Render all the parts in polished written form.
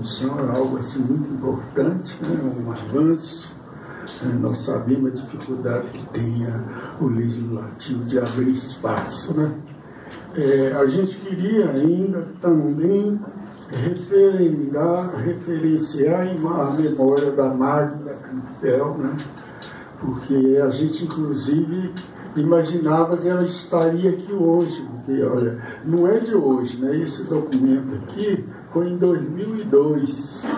Constituição é algo assim muito importante, né? Um avanço. Nós sabemos a dificuldade que tem o Legislativo de abrir espaço, né? A gente queria ainda também referenciar a memória da Magda Campbell, né? Porque a gente, inclusive, imaginava que ela estaria aqui hoje, porque, olha, não é de hoje, né? Esse documento aqui foi em 2002,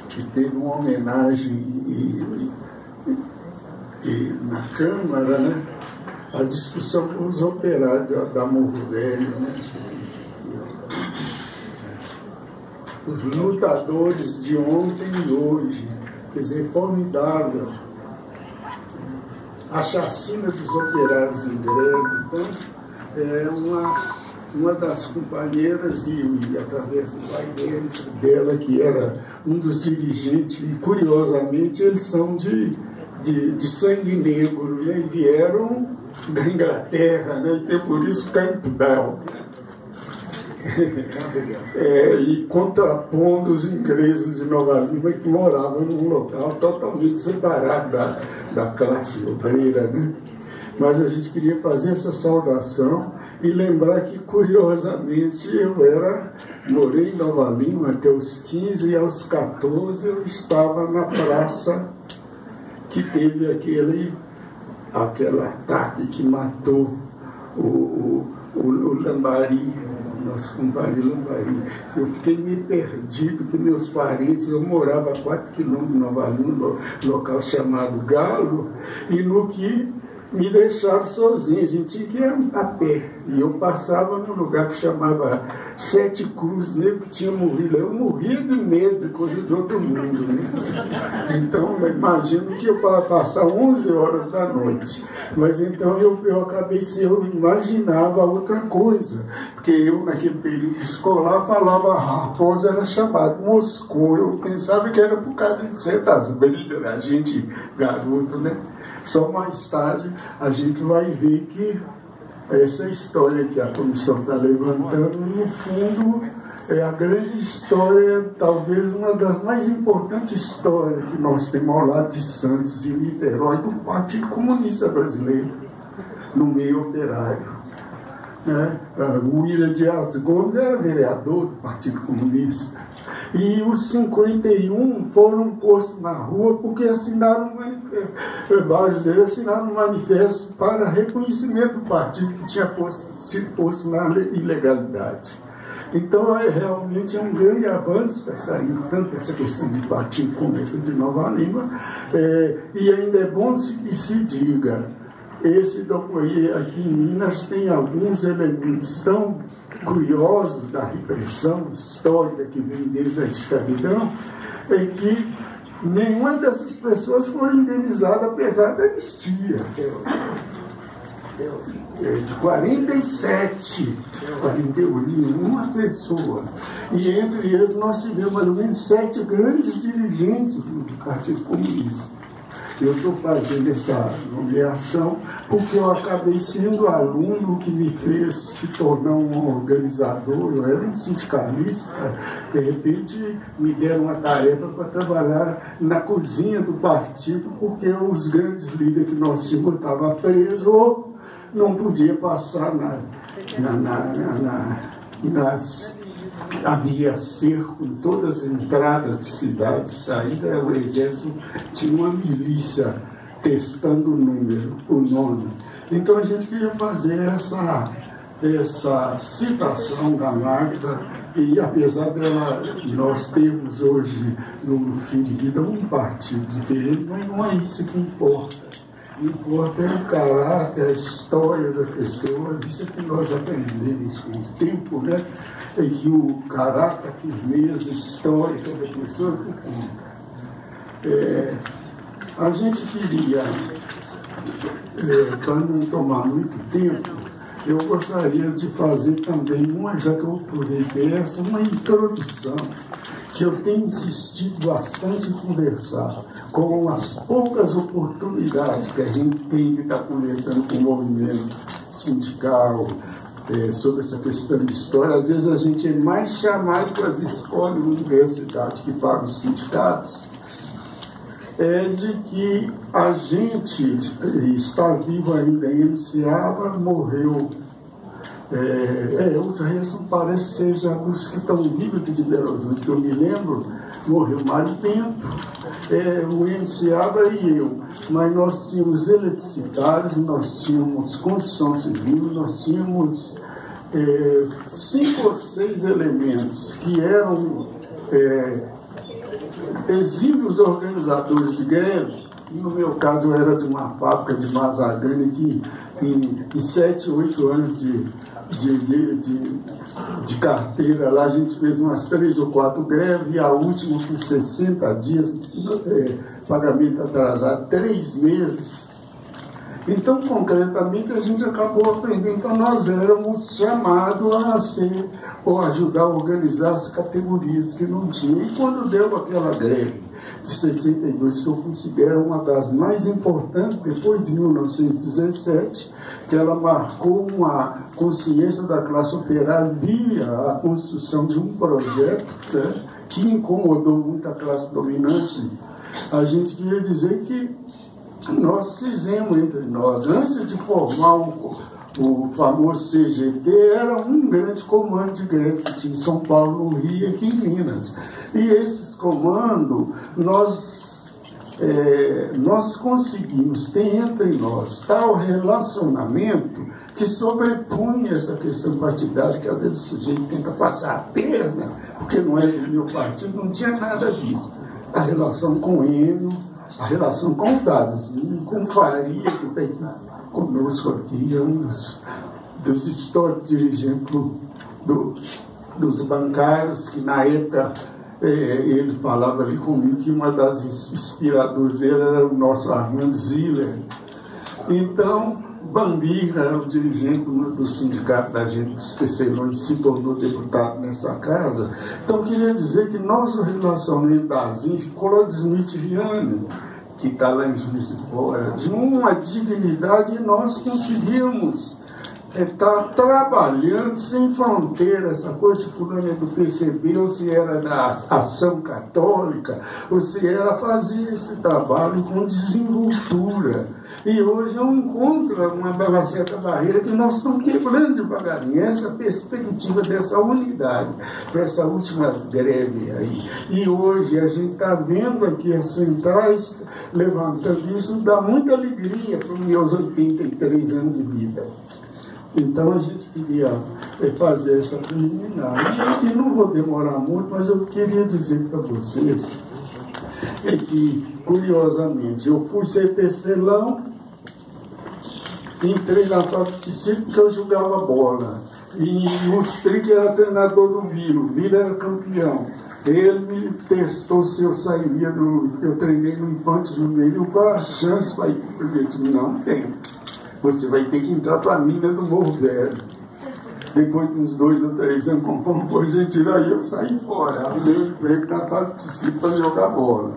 que teve uma homenagem na Câmara, né? A discussão com os operários da Morro Velho, né? Os lutadores de ontem e hoje, quer dizer, formidável. A chacina dos operários em greve. Então, uma das companheiras, e através do pai dela, que era um dos dirigentes, e curiosamente eles são de sangue negro, né? E vieram da Inglaterra, né? E por isso Campbell. E contrapondo os ingleses de Nova Lima, que moravam num local totalmente separado da classe obreira, né? Mas a gente queria fazer essa saudação e lembrar que, curiosamente, eu morei em Nova Lima até os 15 e aos 14 eu estava na praça que teve aquele ataque que matou o Lambari, nosso compadre Lambari. Eu fiquei meio perdido, que meus parentes, eu morava a 4 quilômetros de Nova Lima, no local chamado Galo, e no que me deixaram sozinho, a gente tinha que ir a pé. E eu passava num lugar que chamava Sete Cruzes, nego que tinha morrido. Eu morria de medo, de coisa de outro mundo, né? Então, eu imagino que eu passar 11 horas da noite. Mas então eu acabei, eu imaginava outra coisa. Porque eu, naquele período escolar, falava Raposa era chamado Moscou. Eu pensava que era por causa de certas brigas da gente, garoto, né? Só mais tarde a gente vai ver que essa história que a comissão está levantando, no fundo, é a grande história, talvez uma das mais importantes histórias que nós temos ao lado de Santos e Niterói, do Partido Comunista Brasileiro, no meio operário. O William Dias Gomes era vereador do Partido Comunista. E os 51 foram postos na rua porque assinaram um manifesto. Vários deles assinaram um manifesto para reconhecimento do partido que tinha sido posto na ilegalidade. Então, realmente é um grande avanço, tanto essa questão de Partido Comunista de Nova Lima, e ainda é bom que se diga, esse documento aqui em Minas tem alguns elementos tão curiosos da repressão histórica que vem desde a escravidão, é que nenhuma dessas pessoas foi indenizada apesar da anistia. De 47, 41, nenhuma pessoa. E entre eles nós tivemos mais ou menos 7 grandes dirigentes do Partido Comunista. Eu estou fazendo essa nomeação porque eu acabei sendo aluno que me fez se tornar um organizador. Eu era um sindicalista, de repente me deram uma tarefa para trabalhar na cozinha do partido, porque os grandes líderes que nós tínhamos estavam presos ou não podia passar havia cerco em todas as entradas de cidade, saída, o exército tinha uma milícia testando o nome. Então a gente queria fazer essa citação da Magda, e apesar dela, nós temos hoje, no fim de vida, um partido diferente, mas não é isso que importa. Importa é o caráter, a história das pessoas, isso é que nós aprendemos com o tempo, né? É que o caráter, a firmeza histórica da pessoa que conta. A gente queria, para não tomar muito tempo, eu gostaria de fazer também já que eu aproveitei essa, uma introdução que eu tenho insistido bastante em conversar, com as poucas oportunidades que a gente tem de estar conversando com o movimento sindical, sobre essa questão de história. Às vezes a gente é mais chamado para as escolas e universidades que pagam os sindicatos, é de que a gente está vivo ainda. Ele se abra, morreu. Os restos parece ser já dos que estão vivos aqui de Belo Horizonte, que eu me lembro, morreu Mário Bento, o Enciabra e eu. Mas nós tínhamos eletricidade, nós tínhamos construção civil, nós tínhamos 5 ou 6 elementos que eram exímios organizadores de greve. No meu caso, eu era de uma fábrica de Mazagane que em 7, 8 anos de carteira lá, a gente fez umas 3 ou 4 greves, e a última com 60 dias de pagamento atrasado, 3 meses. Então, concretamente, a gente acabou aprendendo. Então, nós éramos chamados a ser, ou ajudar a organizar as categorias que não tinham. E quando deu aquela greve de 62, que eu considero uma das mais importantes, depois de 1917, que ela marcou uma consciência da classe operária via a construção de um projeto, né, que incomodou muito a classe dominante. A gente queria dizer que nós fizemos entre nós, antes de formar o famoso CGT, era um grande comando de greve que tinha em São Paulo, no Rio e aqui em Minas. E esses comandos, nós conseguimos ter entre nós tal relacionamento que sobrepunha essa questão partidária, que às vezes o sujeito tenta passar a perna, porque não é do meu partido, não tinha nada disso. A relação com o Enio, a relação com o Tazes e com Faria, que está aqui conosco aqui, é um dos históricos dirigentes dos bancários, que na época ele falava ali comigo que uma das inspiradoras dele era o nosso Armando Ziller. Então, Bambirra era o dirigente do sindicato da gente dos tecelões, se tornou deputado nessa casa. Então, queria dizer que nosso relacionamento da ZINS, Collor Smith Riane, que está lá em Juiz de Fora, de uma dignidade, e nós conseguimos estar trabalhando sem fronteira, essa coisa, se fulano é do PCB, ou se era da Ação Católica, ou se era fazer esse trabalho com desenvoltura. E hoje eu encontro uma certa barreira que nós estamos quebrando devagarinho, essa perspectiva dessa unidade, para essa última greve aí. E hoje a gente está vendo aqui as centrais levantando isso, dá muita alegria para os meus 83 anos de vida. Então a gente queria fazer essa preliminar. E não vou demorar muito, mas eu queria dizer para vocês que, curiosamente, eu fui ser tecelão, entrei na fábrica de circo porque eu jogava bola. E o Strick era treinador do Viro, o Viro era campeão. Ele me testou se eu sairia eu treinei no Infante Juvenil, qual a chance para ir para o Vietnã? Não tem. Você vai ter que entrar para a mina do Morro Velho. Depois de uns 2 ou 3 anos, conforme foi, a gente aí eu saí fora. Arrumei um emprego na fábrica de circo para jogar bola.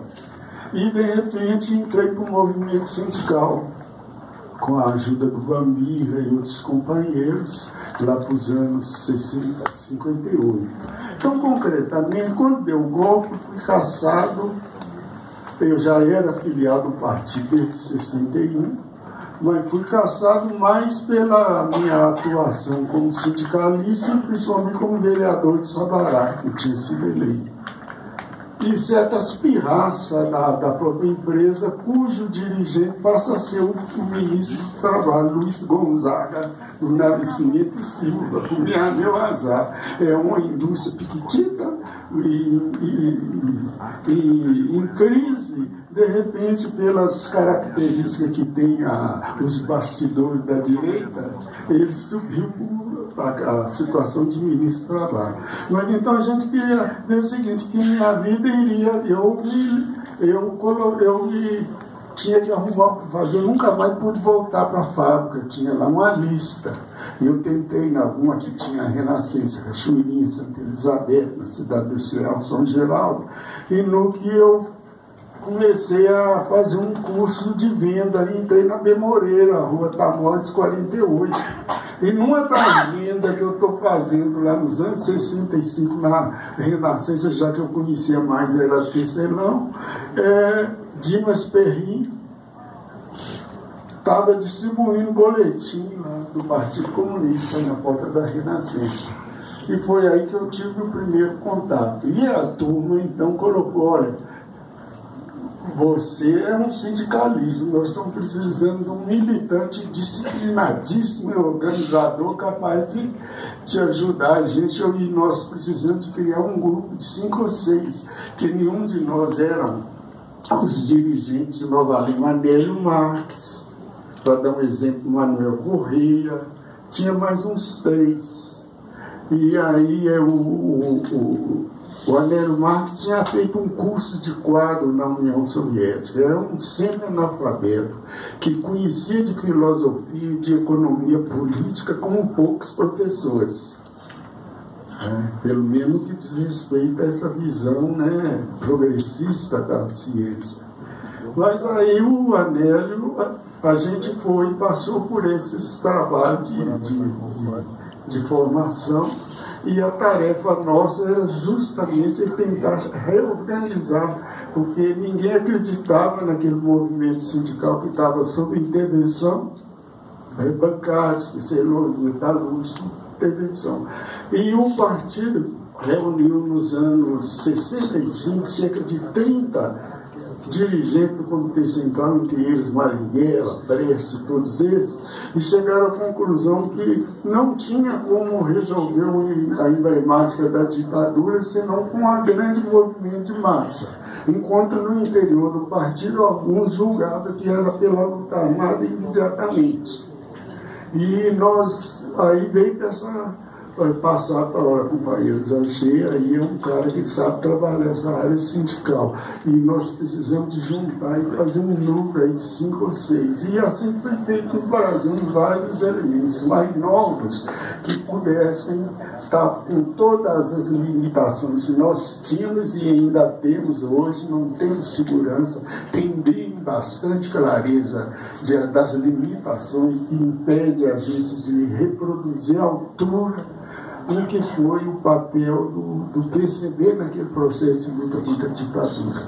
E, de repente, entrei para o movimento sindical, com a ajuda do Bambirra e outros companheiros, lá para os anos 60, 58. Então, concretamente, quando deu o golpe, fui caçado. Eu já era afiliado ao partido desde 61, mas fui caçado mais pela minha atuação como sindicalista e principalmente como vereador de Sabará, que tinha sido eleito. E certas pirraças da própria empresa, cujo dirigente passa a ser o ministro do Trabalho, Luiz Gonzaga, do Nascimento Silva, por meu azar. É uma indústria pequitita e em crise, de repente, pelas características que tem os bastidores da direita, ele subiu a situação de ministro do Trabalho. Mas então a gente queria dizer o seguinte, que minha vida iria, eu tinha que arrumar o que fazer, eu nunca mais pude voltar para a fábrica, tinha lá uma lista. Eu tentei na uma que tinha a Renascença, Cachoeirinha, Santa Elizabeth, na cidade industrial São Geraldo, e no que eu comecei a fazer um curso de venda e entrei na Bemoreira, Rua Tamores 48. E numa das vendas que eu estou fazendo lá nos anos 65, na Renascença, já que eu conhecia mais, era Tecelão, Dimas Perrin estava distribuindo boletim lá do Partido Comunista na porta da Renascença. E foi aí que eu tive o primeiro contato. E a turma, então, colocou, olha, você é um sindicalista, nós estamos precisando de um militante disciplinadíssimo e organizador capaz de te ajudar a gente, e nós precisamos de criar um grupo de 5 ou 6, que nenhum de nós eram os dirigentes de Nova Lima. Anélio Marques, para dar um exemplo, Manuel Correia, tinha mais uns 3. E aí o Anélio Marques tinha feito um curso de quadro na União Soviética. Era um semi-analfabeto que conhecia de filosofia e de economia política como poucos professores. Pelo menos que diz respeito a essa visão, né, progressista da ciência. Mas aí o Anélio, a gente passou por esses trabalhos de formação, e a tarefa nossa era justamente tentar reorganizar, porque ninguém acreditava naquele movimento sindical que estava sob intervenção, bancários, tecelões, metalúrgicos, intervenção. E o partido reuniu nos anos 65 cerca de 30 dirigentes do Comitê Central, entre eles Marighella, Prestes, todos esses, e chegaram à conclusão que não tinha como resolver a emblemática da ditadura senão com um grande movimento de massa. Enquanto no interior do partido alguns julgavam que era pela luta armada imediatamente. E nós, aí veio passar para a companheiro Janché, aí é um cara que sabe trabalhar essa área sindical. E nós precisamos de juntar e fazer um núcleo aí de 5 ou 6. E assim foi feito no Brasil vários elementos mais novos que pudessem estar com todas as limitações que nós tínhamos e ainda temos hoje, não temos segurança, tem bem bastante clareza das limitações que impedem a gente de reproduzir a altura o que foi o papel do PCB naquele processo de luta contra a ditadura.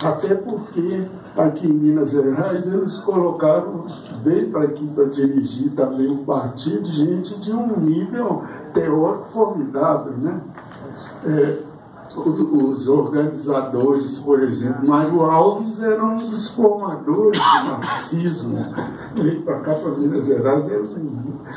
Até porque aqui em Minas Gerais eles colocaram, veio para aqui para dirigir também o partido, gente de um nível teórico formidável, né? Os organizadores, por exemplo, Mário Alves era um dos formadores do marxismo. Veio para cá, para Minas Gerais,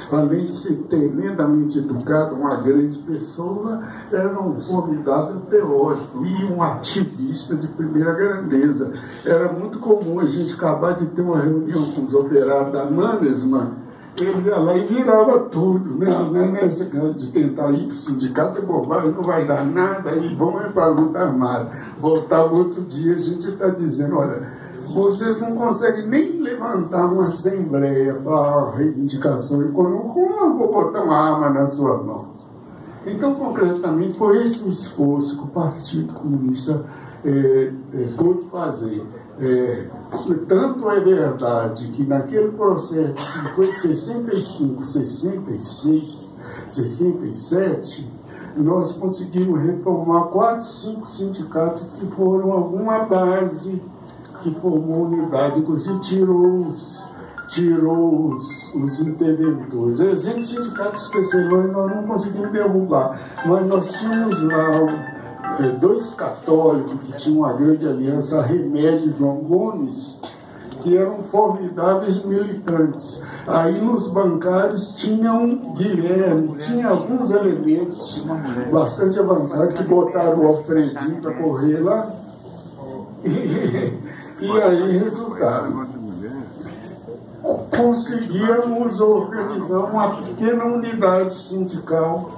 além de ser tremendamente educado, uma grande pessoa, era um formidável teórico e um ativista de primeira grandeza. Era muito comum a gente acabar de ter uma reunião com os operários da Mannesmann, ele ia lá e virava tudo, né? Nessa coisa de tentar ir para o sindicato, é bobagem, não vai dar nada, e vamos para a luta armada. Voltar outro dia, a gente está dizendo, olha, vocês não conseguem nem levantar uma assembleia para reivindicação econômica, como eu vou botar uma arma na sua mão? Então, concretamente, foi esse o esforço que o Partido Comunista pôde fazer. Tanto é verdade que naquele processo de 65, 66, 67, nós conseguimos retomar 4, 5 sindicatos que foram alguma base que formou unidade, inclusive tirou os interventores. Exemplo, os sindicatos tecelões nós não conseguimos derrubar, mas nós tínhamos lá 2 católicos que tinham uma grande aliança, a Remédio e João Gomes, que eram formidáveis militantes. Aí nos bancários tinha um Guilherme, tinha alguns elementos bastante avançados que botaram o Alfredinho para correr lá. E aí resultaram. Conseguíamos organizar uma pequena unidade sindical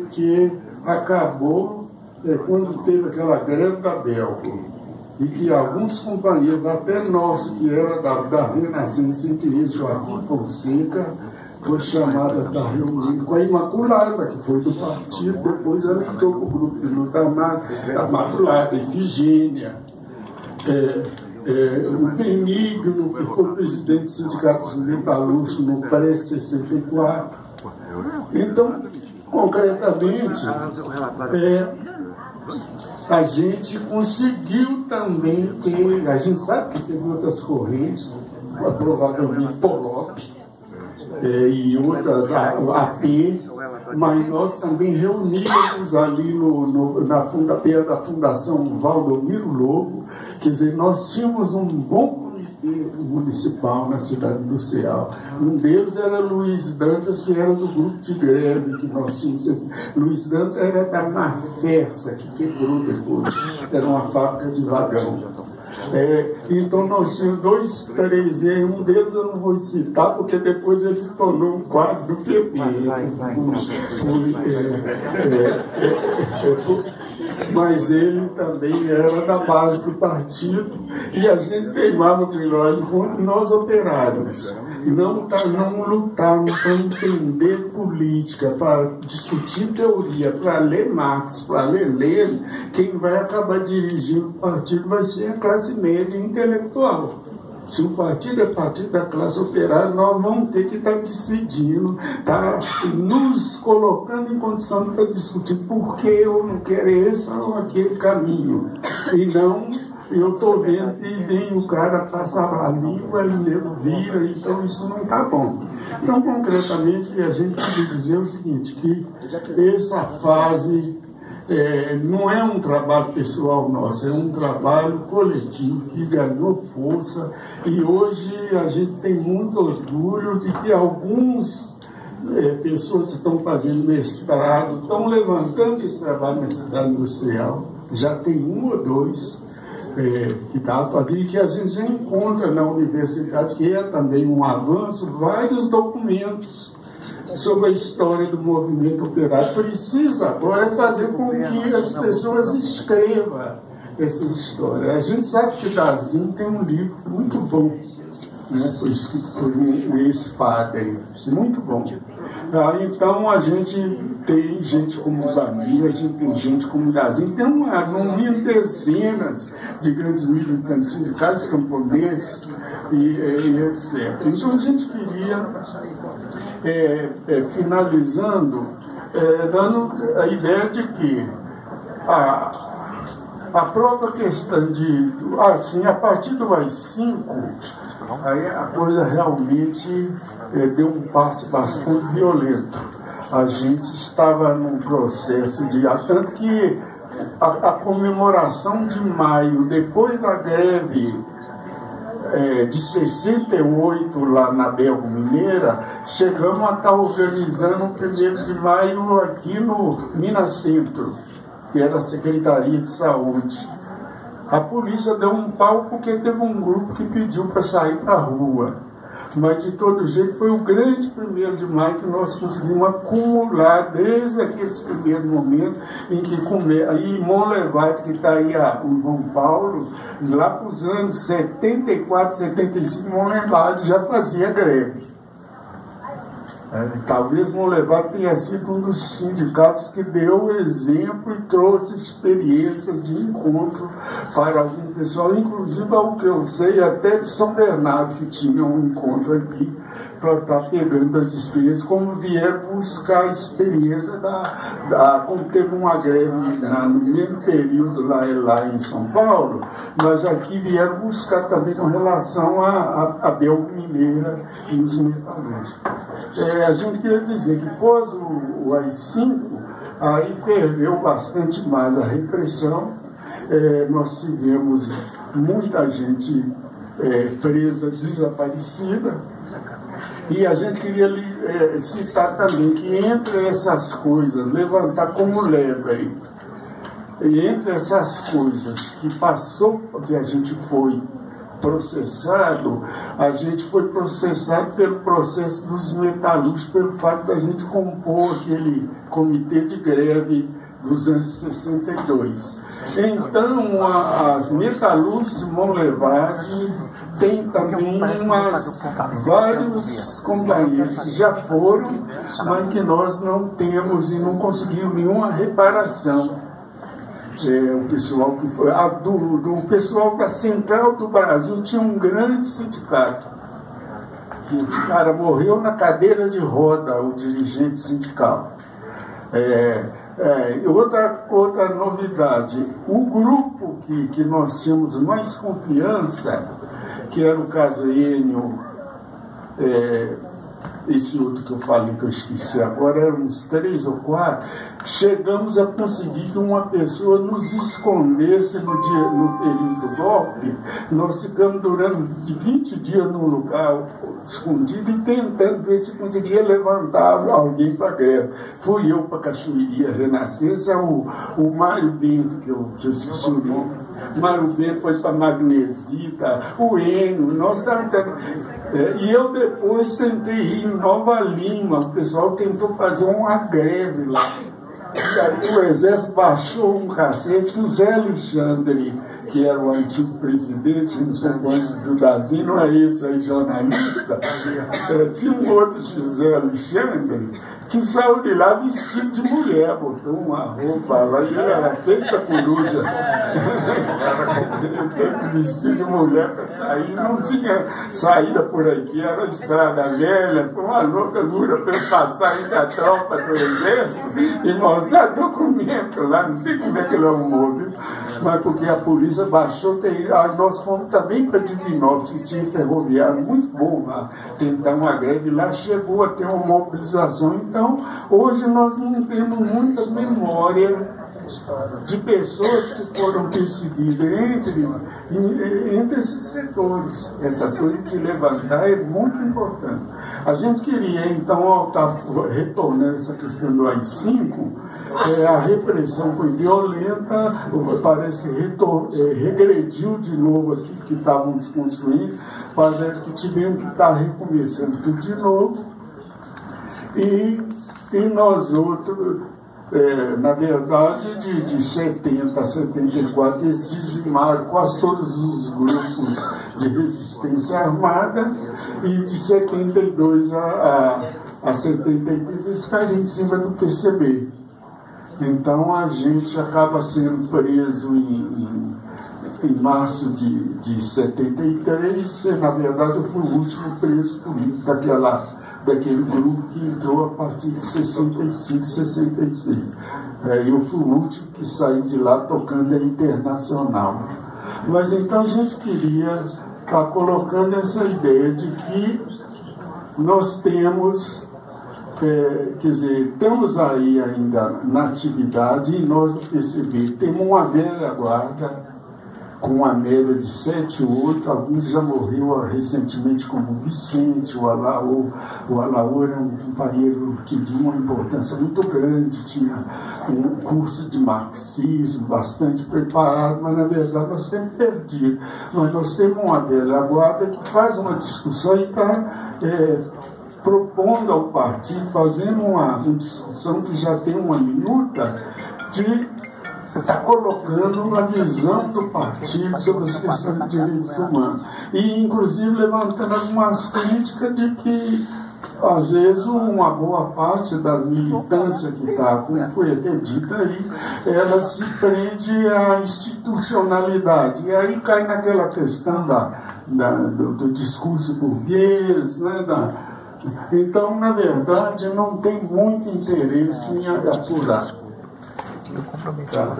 que acabou quando teve aquela greve da Belga, e que alguns companheiros, até nós, que era da Renascença, entre eles Joaquim Fonseca, foi chamada para reunir com a Imaculada, que foi do partido, depois ela entrou para o grupo de luta armada, a Imaculada, Efigênia. o Benigno, que foi presidente do Sindicato dos Metalúrgicos no pré-64. Então, concretamente, a gente conseguiu também ter, a gente sabe que teve outras correntes, provavelmente Polop e outras, AP, mas nós também reuníamos ali perto da Fundação Valdomiro Lobo, quer dizer, nós tínhamos um bom comitê municipal na cidade industrial. Um deles era Luiz Dantas, que era do grupo de greve que nós tínhamos. Luiz Dantas era da Marfersa, que quebrou depois, era uma fábrica de vagão. Então nós tínhamos 2, 3, e um deles eu não vou citar, porque depois ele se tornou um quadro do PP. Mas ele também era da base do partido, e a gente teimava com nós, enquanto nós operários não lutávamos para entender política, para discutir teoria, para ler Marx, para ler Lenin, quem vai acabar dirigindo o partido vai ser a classe média intelectual. Se o partido é partido da classe operária, nós vamos ter que estar decidindo, nos colocando em condição para discutir por que eu não quero esse ou aquele caminho. E não, eu estou vendo que vem o cara passar a língua e o nego vira, então isso não está bom. Então, concretamente, a gente pode dizer o seguinte, que essa fase não é um trabalho pessoal nosso, é um trabalho coletivo que ganhou força, e hoje a gente tem muito orgulho de que algumas pessoas que estão fazendo mestrado estão levantando esse trabalho na cidade industrial. Já tem 1 ou 2 que está fazendo, e que a gente já encontra na universidade, que é também um avanço, vários documentos sobre a história do movimento operário. Precisa agora fazer com que as pessoas escrevam essa história. A gente sabe que Dazin tem um livro muito bom, né, foi escrito por um ex-padre, muito bom. Então a gente tem gente como o Damir, a gente tem gente como o Dazin, tem no mínimo dezenas de grandes militantes sindicais, camponeses e etc. Então a gente queria, finalizando, dando a ideia de que a própria questão de, assim, a partir do AI-5, aí a coisa realmente deu um passo bastante violento. A gente estava num processo de... Tanto que a comemoração de maio, depois da greve de 68 lá na Belgo Mineira, chegamos a estar organizando o 1º de maio aqui no Minas Centro, que era a Secretaria de Saúde. A polícia deu um pau porque teve um grupo que pediu para sair para a rua. Mas, de todo jeito, foi o grande 1º de maio que nós conseguimos acumular desde aqueles primeiros momentos em que aí Monlevade, que está aí o João Paulo, lá para os anos 74, 75, Monlevade já fazia greve. Talvez Monlevade tenha sido um dos sindicatos que deu exemplo e trouxe experiências de encontro para algum pessoal, inclusive, ao que eu sei, até de São Bernardo, que tinha um encontro aqui para estar pegando as experiências, como vier buscar a experiência como teve uma greve no mesmo período lá em São Paulo, mas aqui vieram buscar também com relação à Belgo Mineira e os metalúrgicos. A gente queria dizer que após o AI-5, aí perdeu bastante mais a repressão, nós tivemos muita gente presa, desaparecida, e a gente queria citar também que entre essas coisas, levantar como leva aí, e entre essas coisas que passou, que a gente foi processado, a gente foi processado pelo processo dos metalúrgicos, pelo fato da gente compor aquele comitê de greve dos anos 62. Então, as metalúrgicos de Monlevade tem também vários companheiros que já foram, mas que nós não temos e não conseguimos nenhuma reparação. o pessoal que foi do pessoal da Central do Brasil tinha um grande sindicato, que esse cara morreu na cadeira de roda, o dirigente sindical. Outra novidade, o grupo que nós tínhamos mais confiança, que era o caso Enio, esse outro que eu falei que eu esqueci agora, eram uns 3 ou 4, chegamos a conseguir que uma pessoa nos escondesse no período do golpe. Nós ficamos durante 20 dias num lugar escondido e tentando ver se conseguia levantar alguém para a greve. Fui eu para a Cachoeirinha Renascença, o Mário Bento, que eu esqueci o nome, Mário Bento foi para Magnesita, o Enio, nós estávamos... e eu depois sentei em Nova Lima, o pessoal tentou fazer uma greve lá. E aí o exército baixou um cacete que o Zé Alexandre, que era o antigo presidente, não sei quantos do Brasil, não é esse aí jornalista, tinha um outro José Alexandre que saiu de lá vestido de mulher, botou uma roupa lá e era feita coruja. Vestido de mulher para sair, não tinha saída por aqui, era a estrada velha, com uma louca dura para passar entre a tropa do exército e mostrar documento lá, não sei como é que ele arrumou, viu? Mas porque a polícia baixou, nós fomos também para Divinópolis, que tinha ferroviário muito bom lá, tentar uma greve lá, chegou a ter uma mobilização. Então, hoje nós não temos muita memória de pessoas que foram perseguidas entre esses setores. Essas coisas de se levantar é muito importante. A gente queria, então, retornando essa questão do AI-5, a repressão foi violenta, parece que regrediu de novo aquilo que estávamos construindo, parece que tivemos que estar recomeçando tudo de novo. E nós outros, na verdade, de 70 a 74, eles dizimaram quase todos os grupos de resistência armada, e de 72 a 73 eles caíram em cima do PCB. Então a gente acaba sendo preso em março de 73, e, na verdade, eu fui o último preso político daquele grupo que entrou a partir de 65, 66. Eu fui o último que saí de lá tocando a Internacional. Mas então a gente queria estar colocando essa ideia de que nós temos, quer dizer, estamos aí ainda na atividade, e nós do PCB temos uma velha guarda, com uma média de 7 ou 8, alguns já morreu recentemente, como o Vicente, o Alaô. O Alaô era um companheiro que de uma importância muito grande, tinha um curso de marxismo bastante preparado, mas na verdade nós temos perdido. Mas nós temos uma velha guarda que faz uma discussão e está propondo ao partido, fazendo uma discussão que já tem uma minuta, de está colocando a visão do partido sobre as questões de direitos humanos. E, inclusive, levantando algumas críticas de que, às vezes, uma boa parte da militância que está, como foi até dita aí, ela se prende à institucionalidade. E aí cai naquela questão do discurso burguês, né, então, na verdade, não tem muito interesse em apurar. Tá.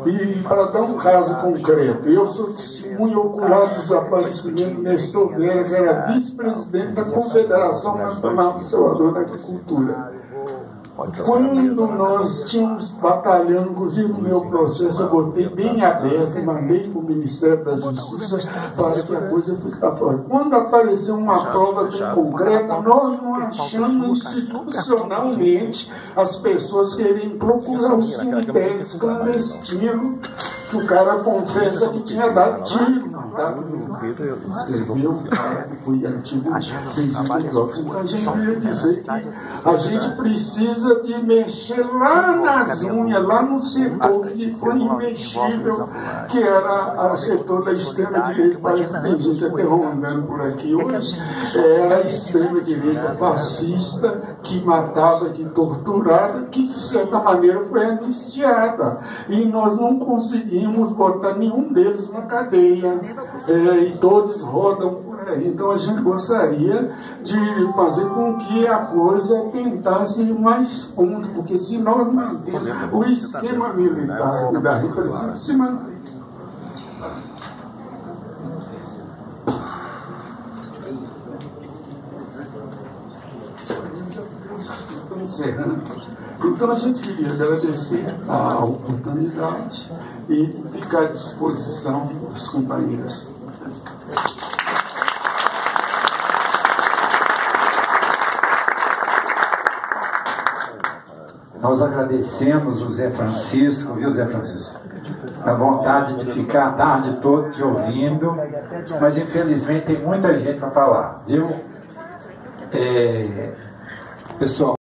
E para dar um caso concreto, eu sou testemunho ocular do desaparecimento de Nestor Vera, que era vice-presidente da Confederação Nacional do Salvador da Agricultura. Quando nós tínhamos batalhando, inclusive no meu processo, eu botei bem aberto, mandei para o Ministério da Justiça para que a coisa ficasse fora. Quando apareceu uma prova bem concreta, nós não achamos institucionalmente as pessoas querem procurar um cemitério clandestino que o cara confessa que tinha dado tiro. Escreveu, foi antigo. Então a gente queria dizer que a gente precisa de mexer lá nas unhas, lá no setor que foi imexível, que era o setor da extrema-direita. Parece que tem gente até rondando por aqui hoje. Era a extrema-direita fascista, que matava, que torturava, que de certa maneira foi anistiada. E nós não conseguimos botar nenhum deles na cadeia. E todos rodam por aí. Então a gente gostaria de fazer com que a coisa tentasse ir mais fundo, porque se nós mantermos o esquema militar da repressão se mantém. Então a gente queria agradecer a oportunidade e ficar à disposição dos companheiros. Nós agradecemos o Zé Francisco, viu, Zé Francisco? A vontade de ficar a tarde toda te ouvindo, mas infelizmente tem muita gente para falar, viu? Pessoal.